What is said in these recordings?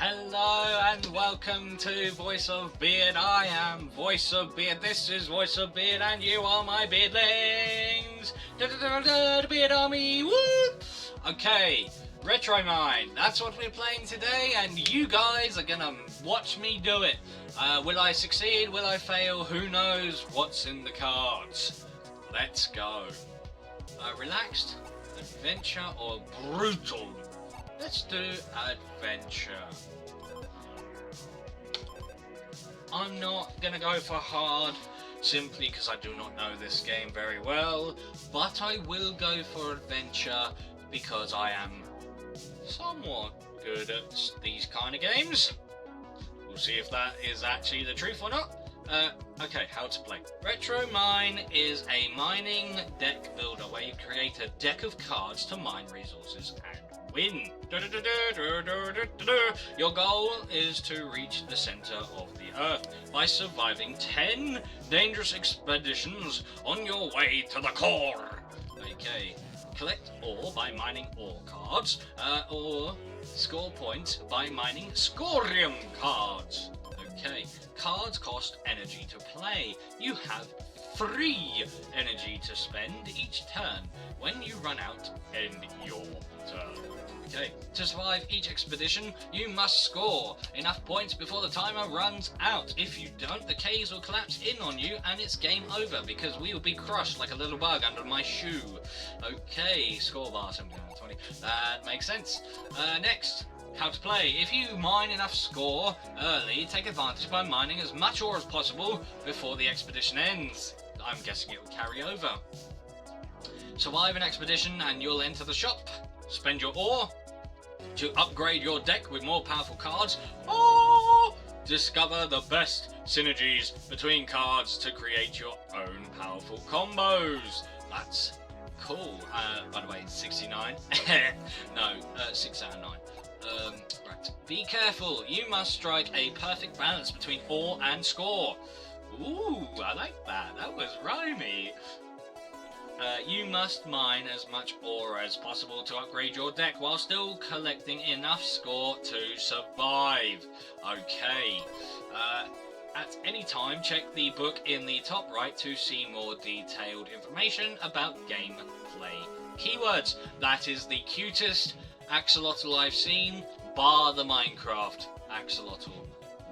Hello and welcome to Voiceofbeard. I am Voiceofbeard. This is Voiceofbeard, and you are my beardlings. Beard army. Woo! Okay, Retromine. That's what we're playing today, and you guys are gonna watch me do it. Will I succeed? Will I fail? Who knows what's in the cards? Let's go. Relaxed, adventure, or brutal? Let's do adventure. I'm not gonna go for hard simply because I do not know this game very well, but I will go for adventure because I am somewhat good at these kind of games. We'll see if that is actually the truth or not. Okay, how to play. Retromine is a mining deck builder where you create a deck of cards to mine resources and win. Your goal is to reach the center of the earth by surviving 10 dangerous expeditions on your way to the core. Okay, collect ore by mining ore cards, or score points by mining scorium cards. Okay, cards cost energy to play. You have free energy to spend each turn. When you run out, end your turn. Okay, to survive each expedition, you must score enough points before the timer runs out. If you don't, the caves will collapse in on you and it's game over because we will be crushed like a little bug under my shoe. Okay, score bar 20. That makes sense. Next, how to play. If you mine enough score early, take advantage by mining as much ore as possible before the expedition ends. I'm guessing it will carry over. Survive an expedition and you'll enter the shop. Spend your ore to upgrade your deck with more powerful cards, or discover the best synergies between cards to create your own powerful combos. That's cool. By the way, 69. No, 6 out of 9. Right. Be careful. You must strike a perfect balance between ore and score. Ooh, I like that. That was rhymey. You must mine as much ore as possible to upgrade your deck while still collecting enough score to survive. Okay. At any time, check the book in the top right to see more detailed information about gameplay keywords. That is the cutest axolotl I've seen, bar the Minecraft axolotl.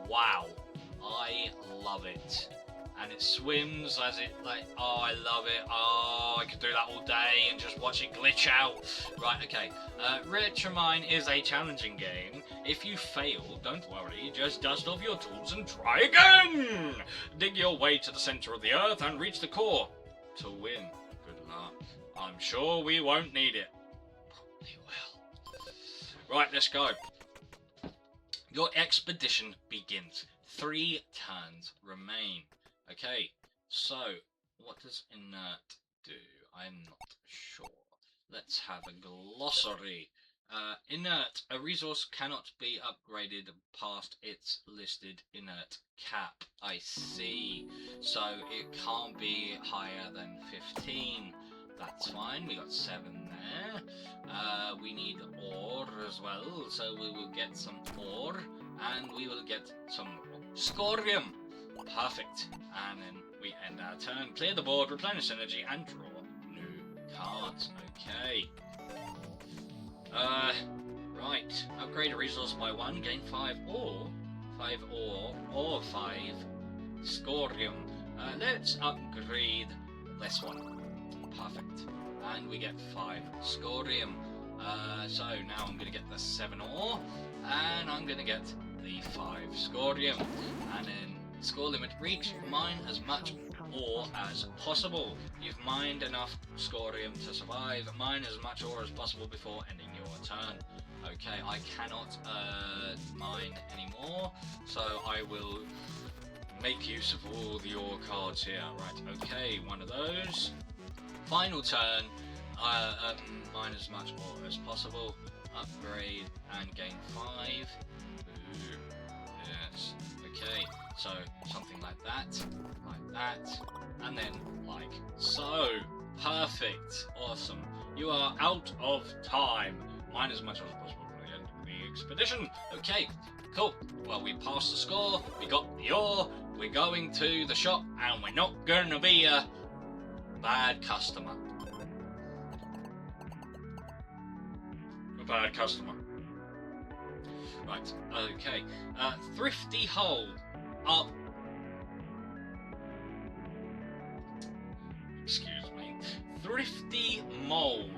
Wow. I love it. And it swims as it, like, oh, I love it. Oh, I could do that all day and just watch it glitch out. Right, okay. Retromine is a challenging game. If you fail, don't worry. Just dust off your tools and try again. Dig your way to the center of the earth and reach the core to win. Good luck. I'm sure we won't need it. Probably will. Right, let's go. Your expedition begins. 3 turns remain. Okay, so what does inert do? I'm not sure. Let's have a glossary. Inert. A resource cannot be upgraded past its listed inert cap. I see. So it can't be higher than 15. That's fine. We got 7 there. We need ore as well, so we will get some ore, and we will get some scorium. Perfect. And then we end our turn, clear the board, replenish energy, and draw new cards. Okay. Right. Upgrade a resource by 1, gain 5 ore. 5 ore, or 5 scorium. Let's upgrade this one. Perfect. And we get 5 scorium. So now I'm going to get the 7 ore, and I'm going to get the 5 scorium. And then score limit reached. Mine as much ore as possible. You've mined enough scorium to survive. Mine as much ore as possible before ending your turn. Okay, I cannot mine anymore, so I will make use of all the ore cards here. Right, okay, one of those. Final turn. Mine as much ore as possible. Upgrade and gain 5. Ooh, yes. Okay, so something like that, and then like so. Perfect. Awesome. You are out of time. Mine as much as possible for the end of the expedition. Okay, Cool. Well, we passed the score. We got the ore. We're going to the shop, and we're not going to be a bad customer. A bad customer. Right. Okay. Thrifty hole up. Excuse me. Thrifty mole.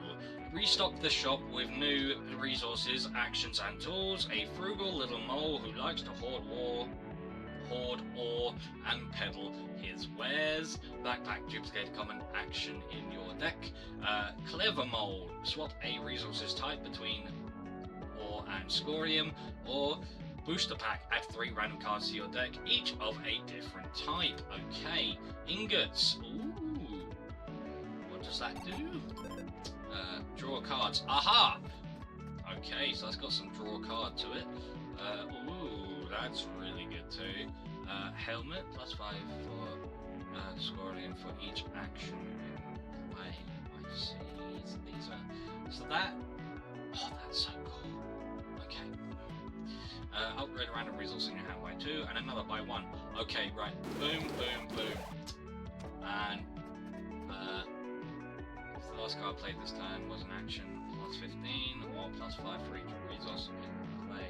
Restock the shop with new resources, actions, and tools. A frugal little mole who likes to hoard ore, and peddle his wares. Backpack, duplicate common action in your deck. Clever mole. Swap a resources type between ore and scorium, or booster pack. Add 3 random cards to your deck, each of a different type. Okay. Ingots. Ooh. What does that do? Draw cards. Aha! Okay, so that's got some draw card to it. Ooh, that's really good too. Helmet, +5 for scorium for each action in play. I see. So these are. So that. Oh, that's so cool. Okay. Upgrade a random resource in your hand by 2, and another by 1. Okay, right. Boom, boom, boom. And the last card played this turn was an action +15 or +5 for each resource in play.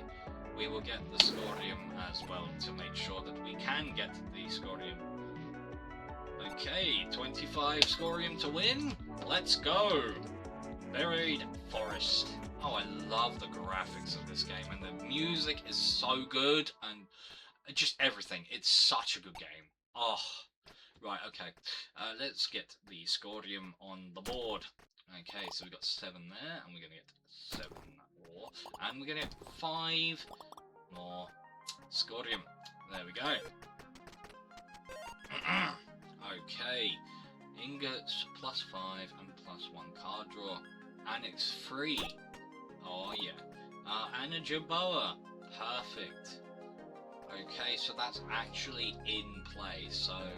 We will get the scorium as well to make sure that we can get the scorium. Okay, 25 scorium to win. Let's go. Buried Forest. Oh, I love the graphics of this game, and the music is so good, and just everything. It's such a good game. Oh. Right, okay. Let's get the scorium on the board. Okay, so we've got 7 there, and we're going to get 7 more, and we're going to get 5 more scorium. There we go. Okay. Ingots, +5 and +1 card draw. And it's free. Oh, yeah. And a Jerboa. Perfect. Okay, so that's actually in play, so...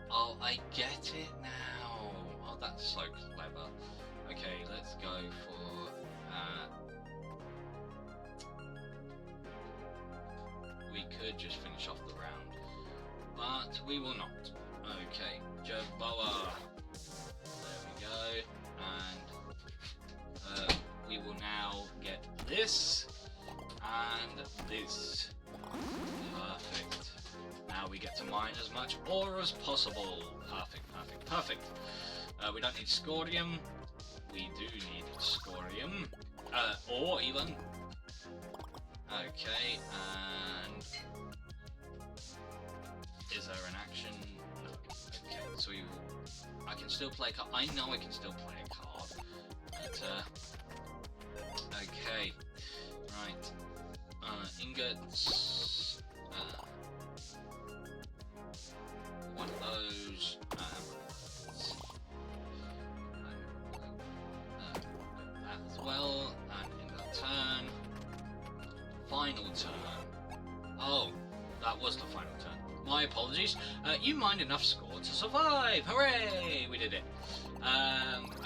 Oh, I get it now. Oh, that's so clever. Okay, let's go for... we could just finish off the round, but we will not. Okay, Jerboa. There we go. And we will now get this and this. Perfect. Now we get to mine as much ore as possible. Perfect, perfect, perfect. We don't need scorium. We do need scorium. Ore even. Okay, and is there an action? No. Okay, so I can still play a card. I know I can still play a card. But, okay. Right. Ingots. One of those. That as well. And in the turn. Final turn. Oh, that was the final turn. My apologies. You mined enough score to survive. Hooray! We did it.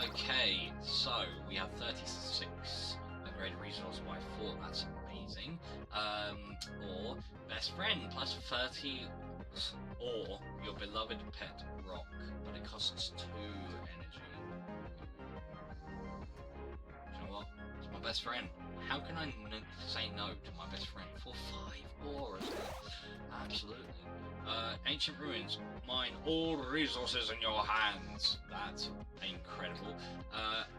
Okay, so we have 36. Upgrade resource by 4. That's amazing. Or best friend +30. Or your beloved pet rock, but it costs 2 energy. You know what? It's my best friend. How can I say no to my best friend for 5 ore as well? Absolutely. Ancient ruins. Mine all resources in your hands. That's incredible.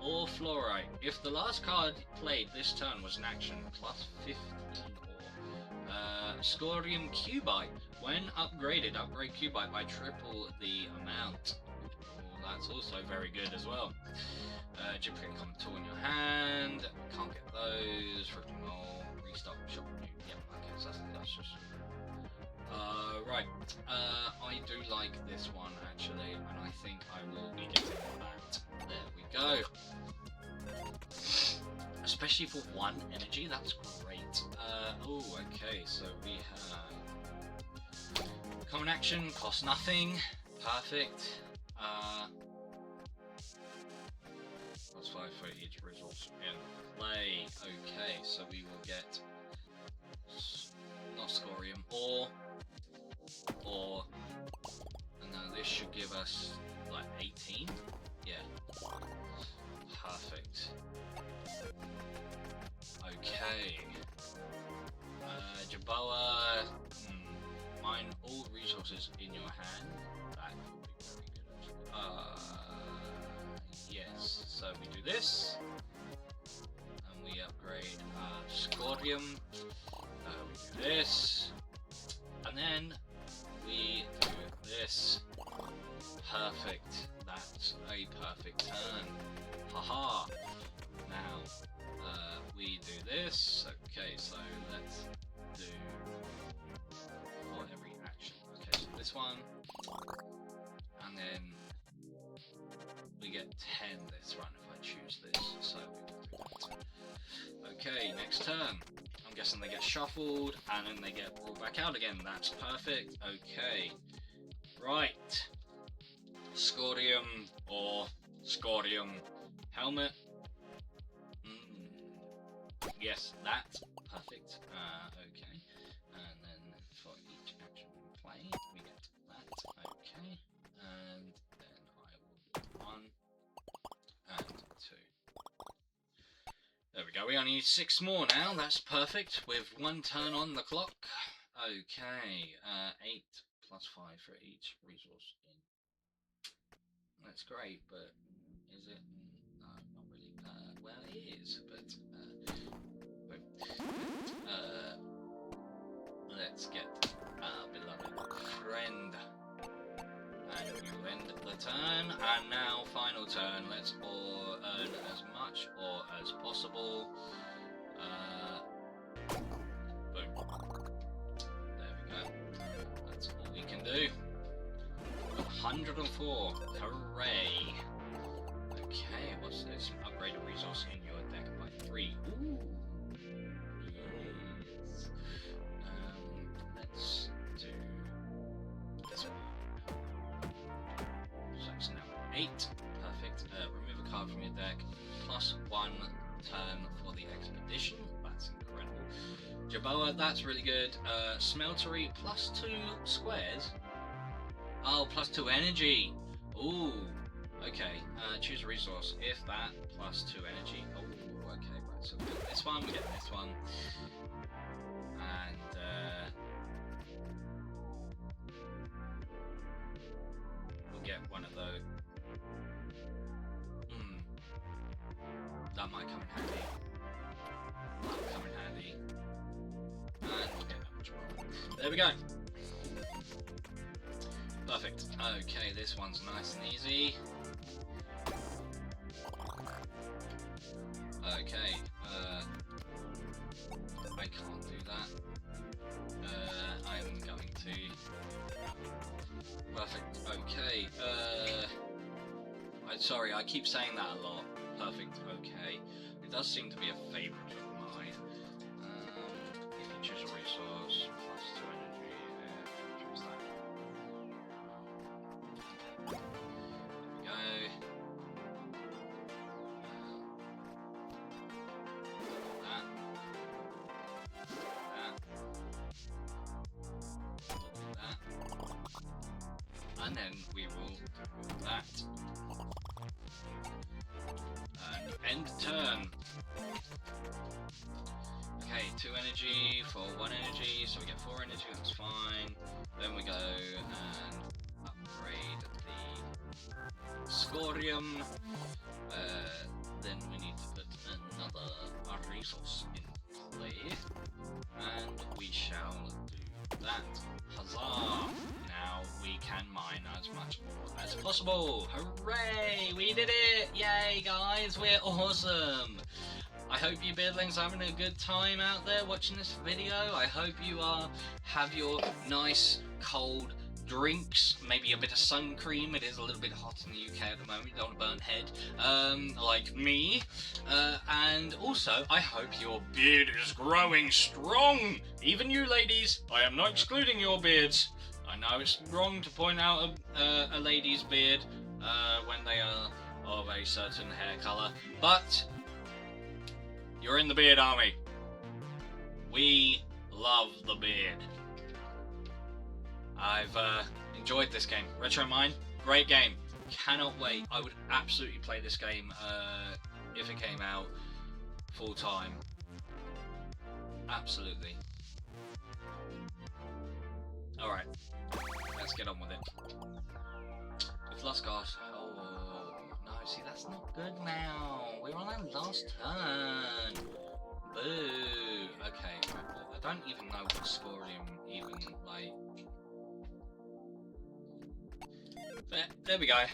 Or fluorite. If the last card played this turn was an action, +15 ore. Scorium cubite. When upgraded, upgrade cubite by triple the amount. Oh, that's also very good as well. Duplicate common tool in your hand. Can't get those. Freaking roll. Restock shop. Yep, okay, so that's just... right. I do like this one actually, and I think I will be getting that. There we go. Especially for 1 energy, that's great. Oh, okay, so we have common action, cost nothing. Perfect. +5 for each resource in play. Okay, so we will get like 18? Yeah. Perfect. Okay. Jaboa, mine all resources in your hand. That would be very good. Yes, so we do this. And we upgrade scorium. We do this. And then we do this. Perfect. That's a perfect turn. Haha. Now, we do this. Okay, so let's do for every action. Okay, so this one. And then we get 10 this run if I choose this. So we will do that. Okay, next turn. I'm guessing they get shuffled and then they get brought back out again. That's perfect. Okay. Right. Scorium or scorium helmet. Yes, that's perfect. Okay. And then for each action we play, we get that. Okay. And then I will do 1 and 2. There we go. We only need 6 more now. That's perfect. With 1 turn on the clock. Okay. 8 plus 5 for each resource in. That's great, but is it? No, not really. Well, it is, but let's get our beloved friend, and you end the turn. And now, final turn. Let's all earn as much or as possible. Boom. There we go. That's all we can do. 104. Hooray. Okay, what's this? Upgrade a resource in your deck by 3. Ooh. Yes. Let's do this one. So it's now 8. Perfect. Remove a card from your deck. Plus 1 turn for the expedition. That's incredible. Jaboa, that's really good. Smeltery, plus 2 squares. Oh, plus 2 energy. Ooh. Okay. Choose a resource. If that, plus 2 energy. Oh, okay. Right. So we get this one. We get this one. And we'll get one of those. That might come in handy. That'll come in handy. And we'll get that much more. There we go. Perfect. Okay, this one's nice and easy. Okay, I can't do that. I'm going to... Perfect. Okay, I'm sorry, I keep saying that a lot. Perfect. Okay. It does seem to be a favourite of mine. If you choose a resource, plus 2 energy, choose that. There we go. And then we will do that. And end turn. Okay, 2 energy for 1 energy, so we get 4 energy, that's fine. Then we go and upgrade the scorium. Then we need to put another resource in play. And we shall do that. Huzzah! Now we can mine as much ore as possible. Hooray! We did it! Yay, guys! We're awesome! I hope you beardlings are having a good time out there watching this video. I hope you have your nice cold drinks, maybe a bit of sun cream. It is a little bit hot in the UK at the moment. You don't want to burn head, like me. And also, I hope your beard is growing strong. Even you ladies, I am not excluding your beards. I know it's wrong to point out a lady's beard when they are of a certain hair colour, but you're in the beard army. We love the beard. I've enjoyed this game. Retromine, Great game. Cannot wait. I would absolutely play this game if it came out full time. Absolutely. Alright. Let's get on with it. We've lost guys. Oh no, see that's not good now. We're on our last turn. Boo. Okay, I don't even know what scorium even like. There we go.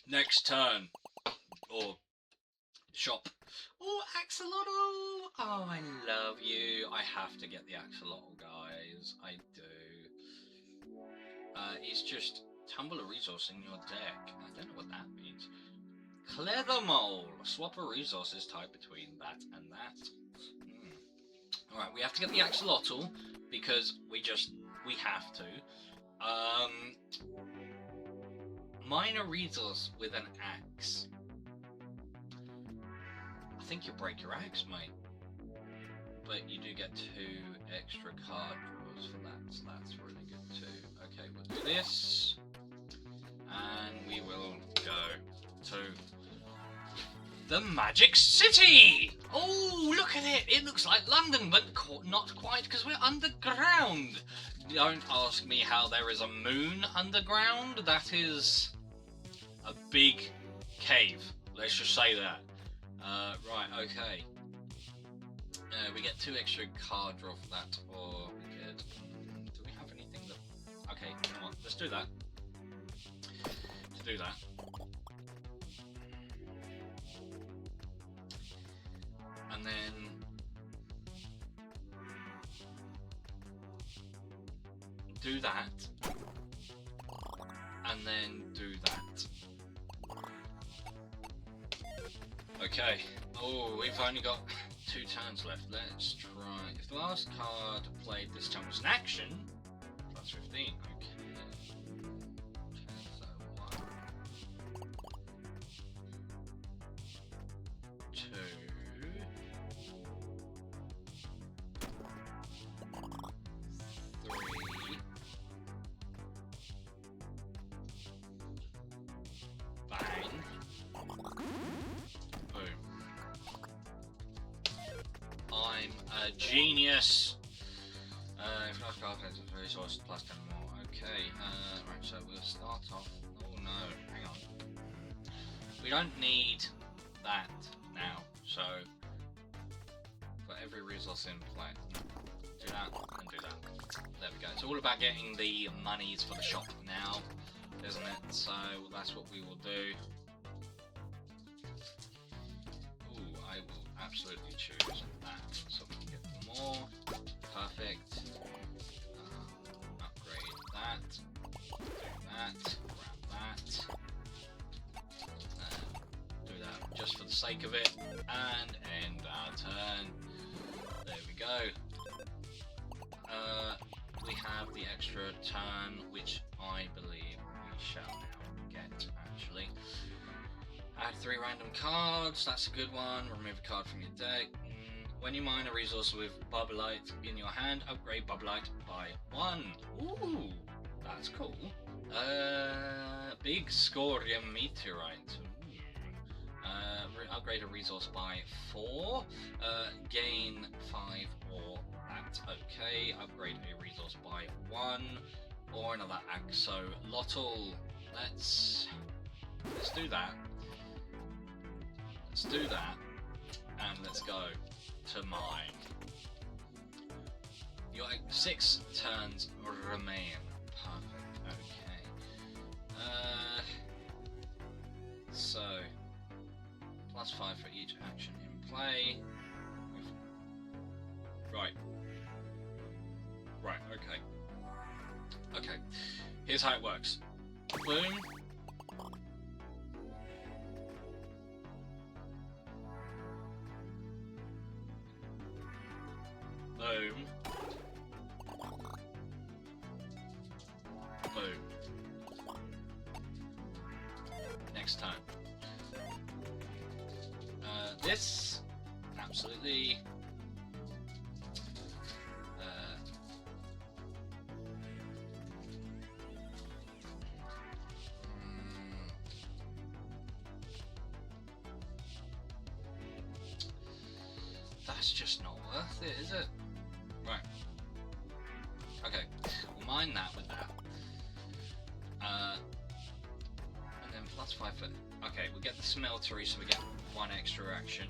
Next turn. Or shop. Oh, axolotl! Oh, I love you. I have to get the axolotl, guys. I do. It's just tumble a resource in your deck. I don't know what that means. Clear the mole. Swap a resources type between that and that. Alright, we have to get the axolotl because we have to. Mine a resource with an axe. I think you break your axe, mate. But you do get 2 extra card draws for that, so that's really good too. Okay, we'll do this. And we will go to the Magic City! Oh, look at it! It looks like London, but not quite, because we're underground. Don't ask me how there is a moon underground. That is a big cave. Let's just say that. Right, okay. We get 2 extra card draw for that, or we could... do we have anything that... Okay, come on, let's do that. Let's do that. And then... do that. And then do that. Okay. Oh, we've only got 2 turns left. Let's try. If the last card played this turn was an action, plus 15. Okay. So 1, 2, 3. Bang. I'm a genius. If last card plays a resource plus 10 more. Okay. Right. So we'll start off. Oh no. Hang on. We don't need that now. So for every resource in play, do that and do that. There we go. It's all about getting the monies for the shop now, isn't it? So that's what we will do. Ooh, I will absolutely choose that, so we can get more. Perfect. Upgrade that. Do that. Grab that. Do that just for the sake of it, and end our turn. There we go. We have the extra turn, which I believe we shall now get, actually. Add 3 random cards, that's a good one. Remove a card from your deck. When you mine a resource with Bubbleite in your hand, upgrade Bubbleite by 1. Ooh, that's cool. Big scorium meteorite. Upgrade a resource by 4. Gain 5 or that. Okay, upgrade a resource by 1. Or another axolotl. Let's do that. Let's do that, and let's go to mine. Your 6 turns remain. Perfect. Okay. So plus 5 for each action in play. Right. Right. Okay. Okay. Here's how it works. Boom. Boom. Boom. Next time. This, absolutely. That's just not worth it, is it? Right. Okay, we'll mine that with that. And then plus 5 for... Okay, we'll get the smeltery, so we get 1 extra action.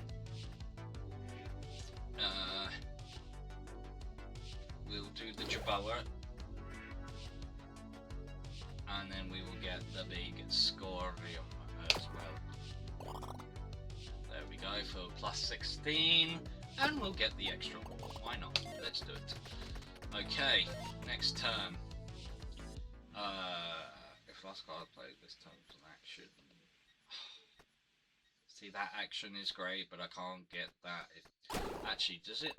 We'll do the Jerboa. And then we will get the big scorium as well. There we go, for plus 16. And we'll get the extra 1. Why not? Let's do it. Okay, next turn. If last card plays this turn for an action. See, that action is great, but I can't get that. Actually, does it?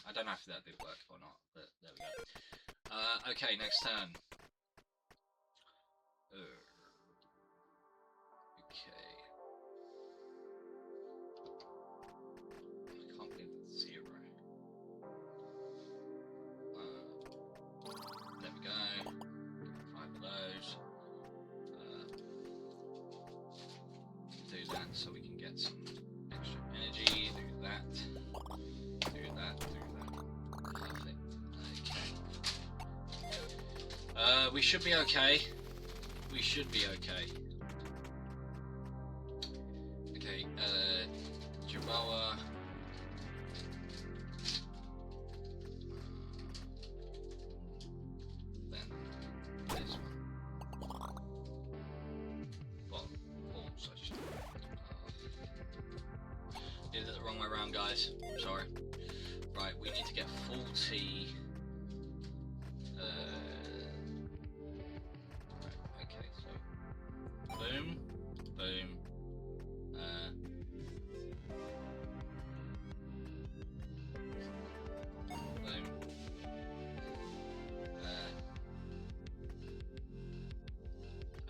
I don't know if that did work or not, but there we go. Okay, next turn. Okay. I can't believe that's 0. There we go. 5 of those. Do that so we can get some extra energy. Do that. Do that. Do that. Perfect. Okay. We should be okay. We should be okay. Okay. Jerboa. Did it the wrong way around, guys. Sorry. Right, we need to get 40. Right, okay, so boom, boom. Boom.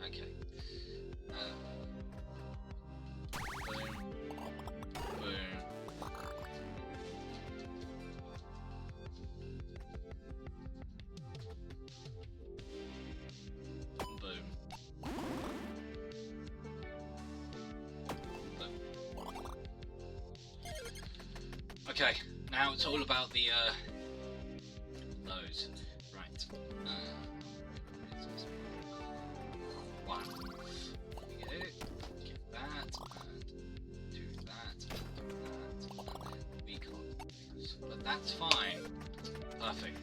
Okay. Okay, now it's all about the those. Right. 1. Get it. Get that. And do that. And do that. And then we can't. But that's fine. Perfect.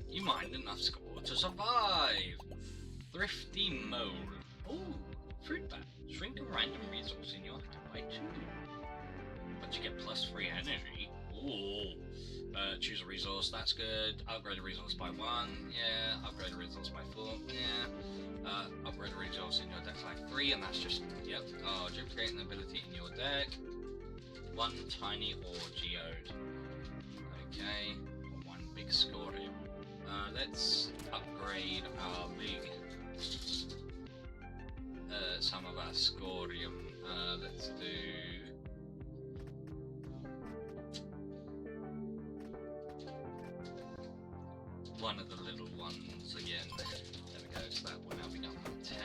You mined enough score to survive. Thrifty mole. Ooh, fruit bat. Shrink a random resource in your hand by 2. But you get plus 3 energy. Ooh. Choose a resource, that's good. Upgrade a resource by 1, yeah. Upgrade a resource by 4, yeah. Upgrade a resource in your deck by 3, and that's just, yep. Oh, duplicate an ability in your deck. 1 tiny ore geode. Okay. 1 big scorium. Let's upgrade our big... some of our scorium. Let's do... one of the little ones again. There we go, so that one now we got 10.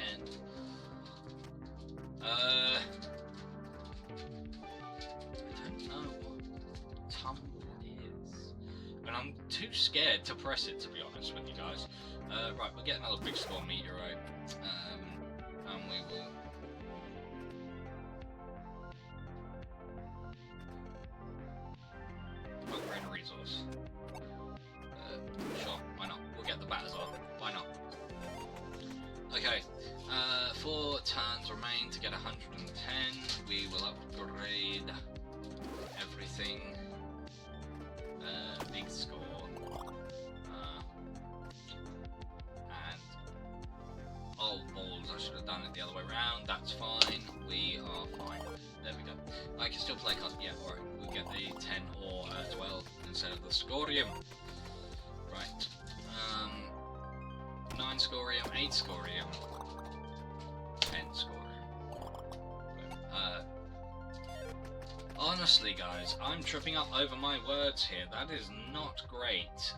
I don't know what tumble is. And I'm too scared to press it, to be honest with you guys. Right, we'll get another big score meteorite. And we will... upgrade a resource. Sure, why not? We'll get the bat as well. Why not? Okay, 4 turns remain to get 110. We will upgrade everything. Big score. And oh balls! I should have done it the other way around. That's fine. We are fine. There we go. I can still play cards. Yeah, alright. We'll get the 10 or 12 instead of the scorium. Right. 9 scorium, 8 scorium, 10 scorium. Honestly, guys, I'm tripping up over my words here. That is not great.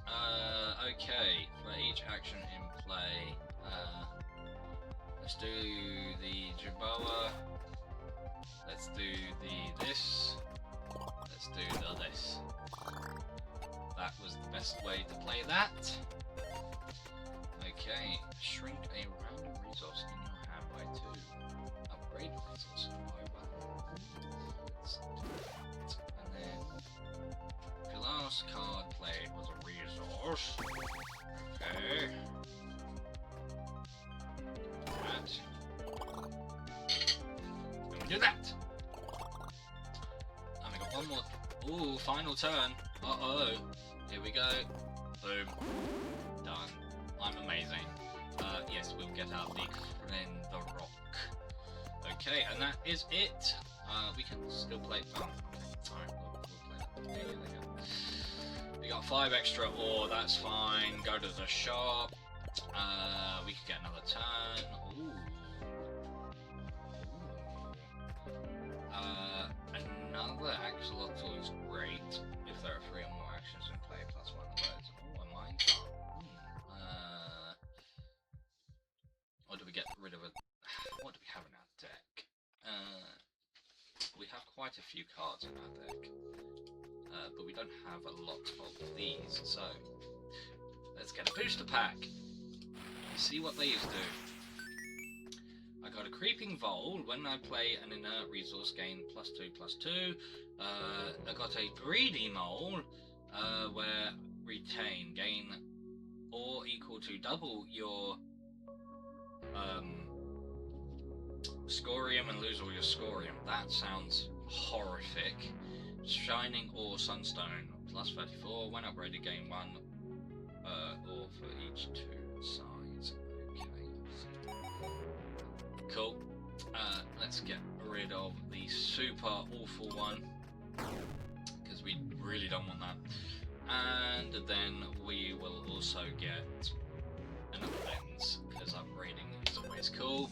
Okay, for each action in play, let's do the Jerboa. Let's let's do this. Let's do this. That was the best way to play that. Okay, shrink a random resource in your hand by 2. Upgrade resource by 1. Let's do that. And then, if your last card played was a resource, okay. That. And we do that. And we got one more. Ooh, final turn. Uh-oh. Here we go. Boom. Done. I'm amazing. Yes, we'll get our big friend, the Rock. Okay, and that is it. We can still play. Oh, okay. Alright, we'll play that. There we go. We got 5 extra ore, that's fine. Go to the shop. We could get another turn. Ooh. Another axolotl is great if there are 3 or more actions in play, plus 1 of those. Oh, a minecart. Or do we get rid of a... What do we have in our deck? We have quite a few cards in our deck, but we don't have a lot of these, so let's get a booster pack. See what these do. I got a creeping vole. When I play an inert resource, gain +2/+2. I got a greedy mole, where retain, gain or equal to double your scorium and lose all your scorium. That sounds horrific. Shining or sunstone, +34. When upgraded, gain 1 ore for each 2 sides. Okay. Cool. Let's get rid of the super awful one, because we really don't want that. And then we will also get another lens, because upgrading is always cool.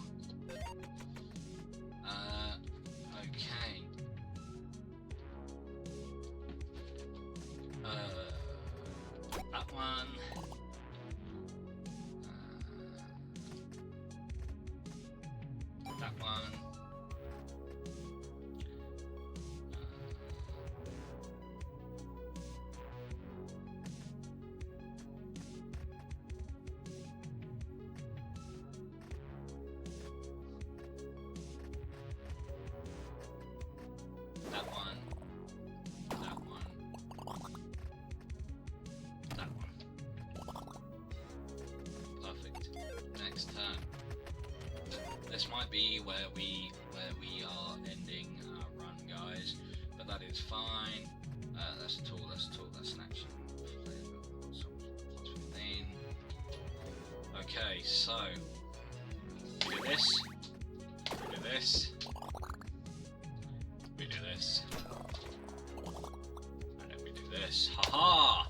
Okay. That one. That one. That one. That one. That one. Perfect. Next turn. This might be where we are ending our run, guys, but that is fine. That's a tool, that's an action. +15. Okay, so we do this, we do this, we do this, and then we do this. Haha!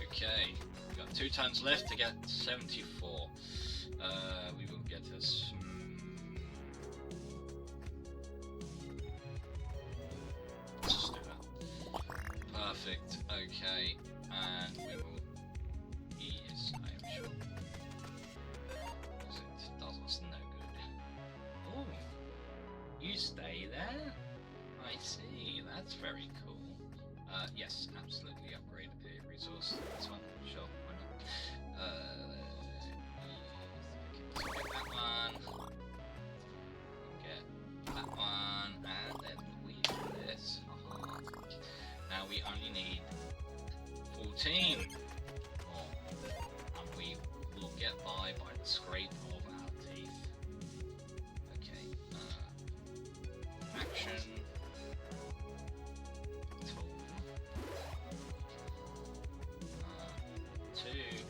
Okay, we've got 2 turns left to get 74. We will get us. Let's just do that. Perfect. Okay, and we will ease. I am sure. Because it does us no good. Oh, you stay there? I see. That's very cool. Yes, absolutely. Upgrade a resource. This one, sure. Why not? Get that one, get that one, and then we do this. Now we only need 14 more, and we will get by the scrape of our teeth. Okay, action, tool, 2,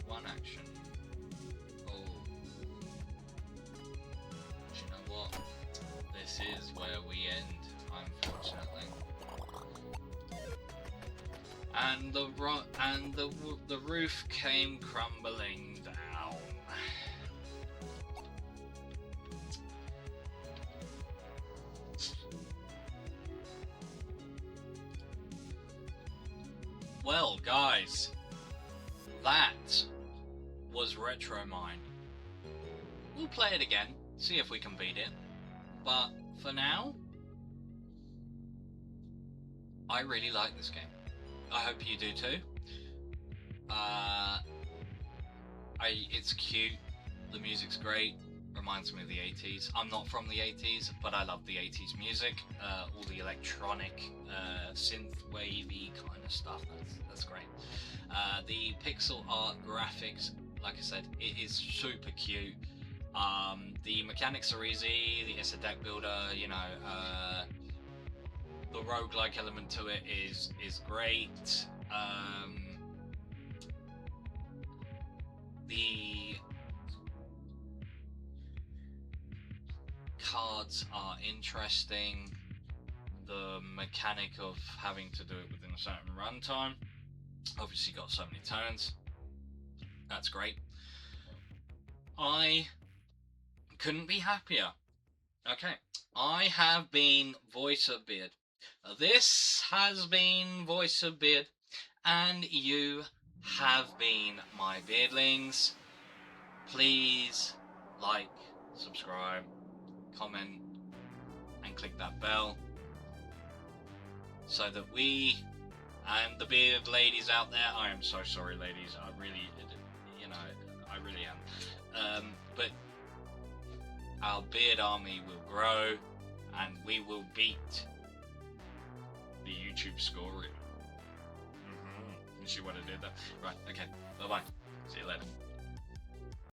1 action. This is where we end, unfortunately. And the roof came crumbling down. Well, guys, that was Retromine. We'll play it again, see if we can beat it. But for now. I really like this game. I hope you do too. It's cute. The music's great. Reminds me of the 80s. I'm not from the 80s, but I love the 80s music. All the electronic, synth wavy kind of stuff. That's great. The pixel art graphics, like I said, it is super cute. The mechanics are easy. It's a deck builder. You know, the roguelike element to it is great. The cards are interesting. The mechanic of having to do it within a certain runtime. Obviously got so many turns. That's great. I couldn't be happier. Okay. I have been Voiceofbeard. This has been Voiceofbeard. And you have been my beardlings. Please like, subscribe, comment, and click that bell so that we and the beard ladies out there, I am so sorry ladies, I really, you know, I really am, but our beard army will grow and we will beat the YouTube scorium. You see what I did there? Right, okay, bye bye, see you later.